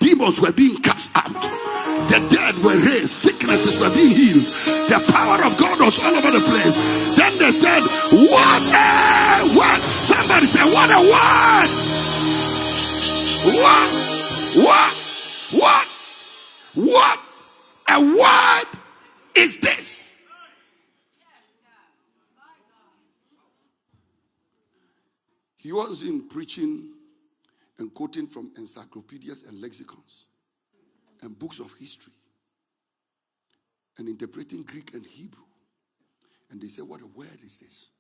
demons were being cast out. The dead were raised. Sicknesses were being healed. The power of God was all over the place. Then they said, what a word. Somebody said, what a word. What a word is this? He wasn't preaching and quoting from encyclopedias and lexicons and books of history and interpreting Greek and Hebrew. And they say, what a word is this?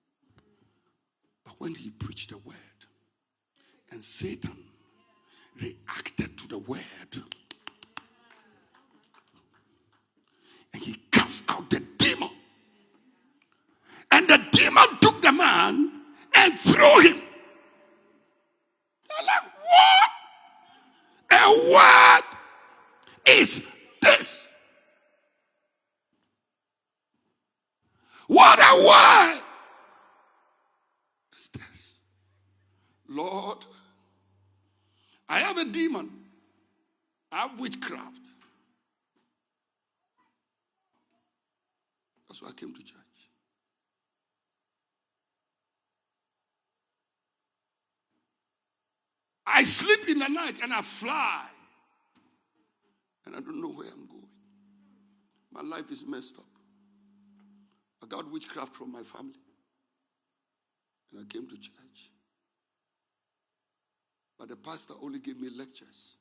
But when he preached the word and Satan reacted to the word and he cast out the demon, and the demon took the man and threw him. They're like, what a word is this? What a word is this? Lord, I have a demon. I have witchcraft. That's why I came to church. I sleep in the night and I fly. And I don't know where I'm going. My life is messed up. I got witchcraft from my family. And I came to church. But the pastor only gave me lectures.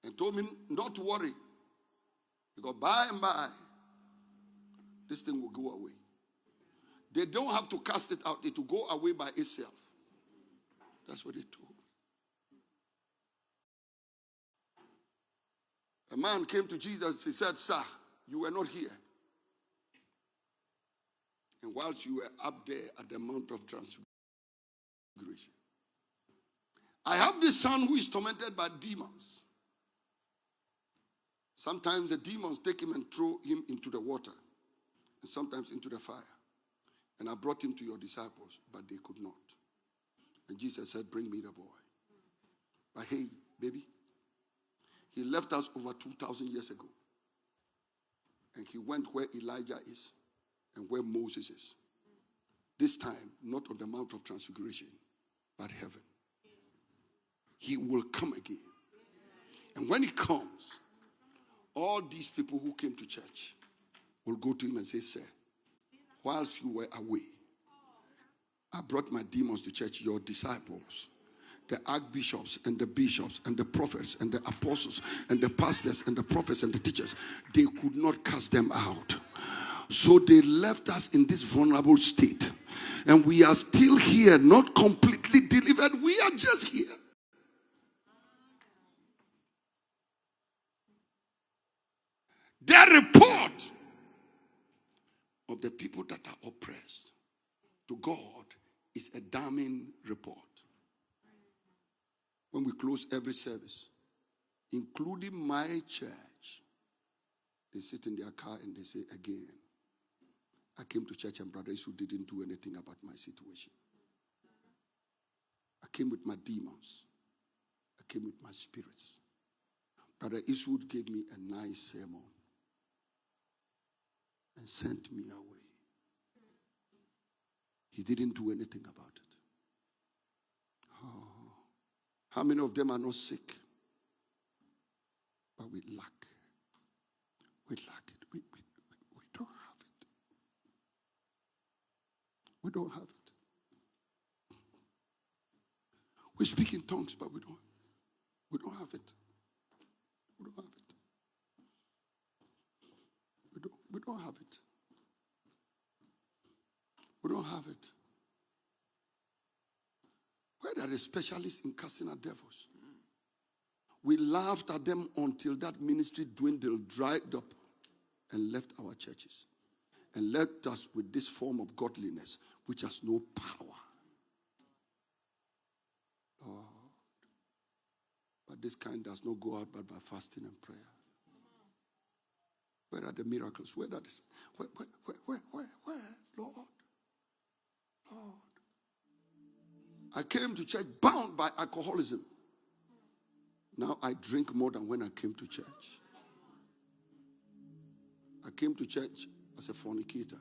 And told me not to worry. Because by and by, this thing will go away. They don't have to cast it out. It will go away by itself. That's what they told me. A man came to Jesus. He said, sir, you were not here. And whilst you were up there at the Mount of Transfiguration, I have this son who is tormented by demons. Sometimes the demons take him and throw him into the water, and sometimes into the fire. And I brought him to your disciples, but they could not. And Jesus said, bring me the boy. But hey, baby, he left us over 2,000 years ago. And he went where Elijah is and where Moses is. This time, not on the Mount of Transfiguration, but heaven. He will come again. And when he comes, all these people who came to church will go to him and say, sir, whilst you were away, I brought my demons to church, your disciples, the archbishops and the bishops and the prophets and the apostles and the pastors and the prophets and the teachers. They could not cast them out. So they left us in this vulnerable state. And we are still here, not completely delivered. We are just here. The report of the people that are oppressed to God is a damning report. When we close every service, including my church, they sit in their car and they say, again, I came to church and brothers who didn't do anything about my situation. I came with my demons. I came with my spirits. Brother Eastwood gave me a nice sermon and sent me away. He didn't do anything about it. Oh, how many of them are not sick? But we lack. We lack it. We don't have it. We don't have it. We speak in tongues, but we don't have it. We don't have it. We don't have it. We don't have it. We don't have it. Where are the specialists in casting out devils? We laughed at them until that ministry dwindled, dried up, and left our churches. And left us with this form of godliness, which has no power. Lord. But this kind does not go out but by fasting and prayer. Where are the miracles? Where are the... Where? Lord. I came to church bound by alcoholism. Now I drink more than when I came to church. I came to church as a fornicator.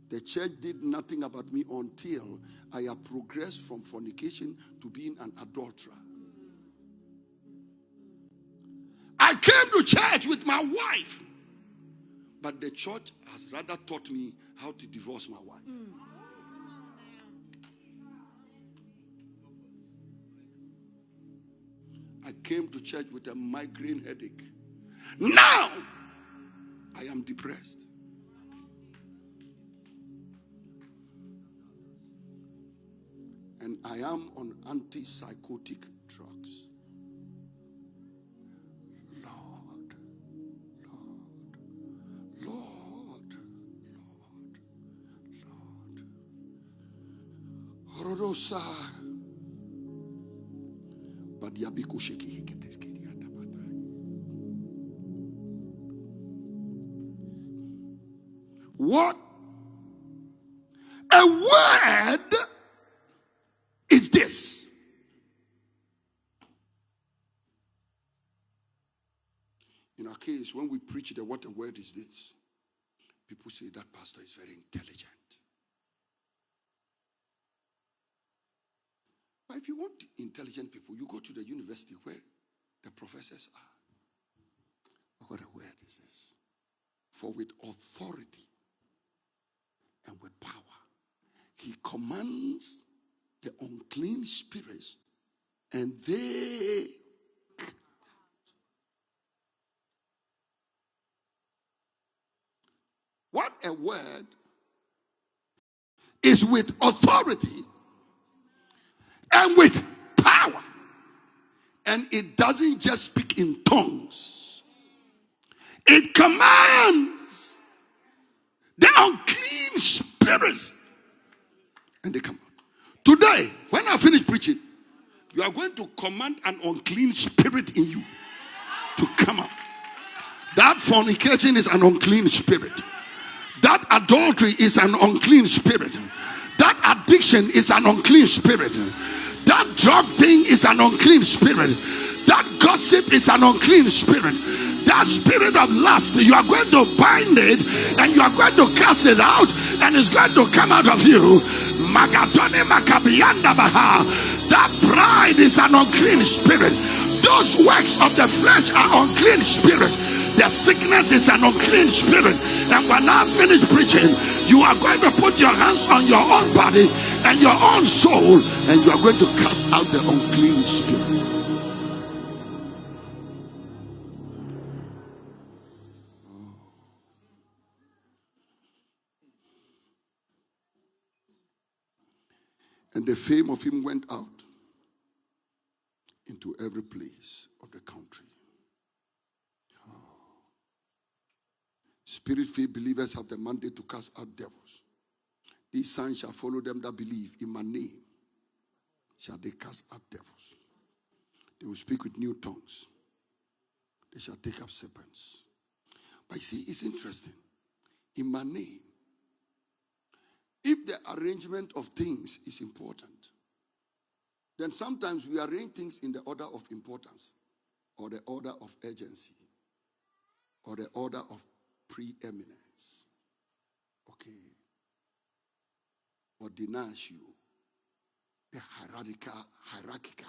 The church did nothing about me until I have progressed from fornication to being an adulterer. I came to church with my wife, but the church has rather taught me how to divorce my wife. I came to church with a migraine headache. Now, I am depressed. And I am on antipsychotic drugs. Lord, Lord, Lord, Lord, Lord. Horosa. Badiabiko sheki heketeskedi atabatai. What a word is this? In our case, when we preach the what a word is this, people say that pastor is very intelligent. But if you want intelligent people, you go to the university where the professors are. What a word is this? For with authority and with power, he commands the unclean spirits, and they what a word is with authority and with power. And it doesn't just speak in tongues. It commands the unclean spirits, and they come out. Today, when I finish preaching, you are going to command an unclean spirit in you to come out. That fornication is an unclean spirit. That adultery is an unclean spirit. That addiction is an unclean spirit. That drug thing is an unclean spirit. That gossip is an unclean spirit. That spirit of lust, you are going to bind it and you are going to cast it out, and it's going to come out of you. That pride is an unclean spirit. Those works of the flesh are unclean spirits. The sickness is an unclean spirit. And when I finish preaching, you are going to put your hands on your own body and your own soul, and you are going to cast out the unclean spirit. And the fame of him went out into every place of the country. Spirit-filled believers have the mandate to cast out devils. These signs shall follow them that believe. In my name shall they cast out devils. They will speak with new tongues. They shall take up serpents. But you see, it's interesting. In my name, if the arrangement of things is important, then sometimes we arrange things in the order of importance, or the order of urgency, or the order of preeminence. Okay. Or denies you the hierarchical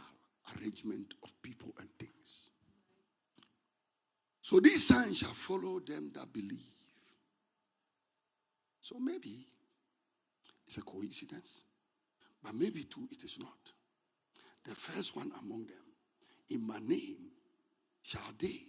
arrangement of people and things. So these signs shall follow them that believe. So maybe it's a coincidence, but maybe too it is not. The first one among them, in my name shall they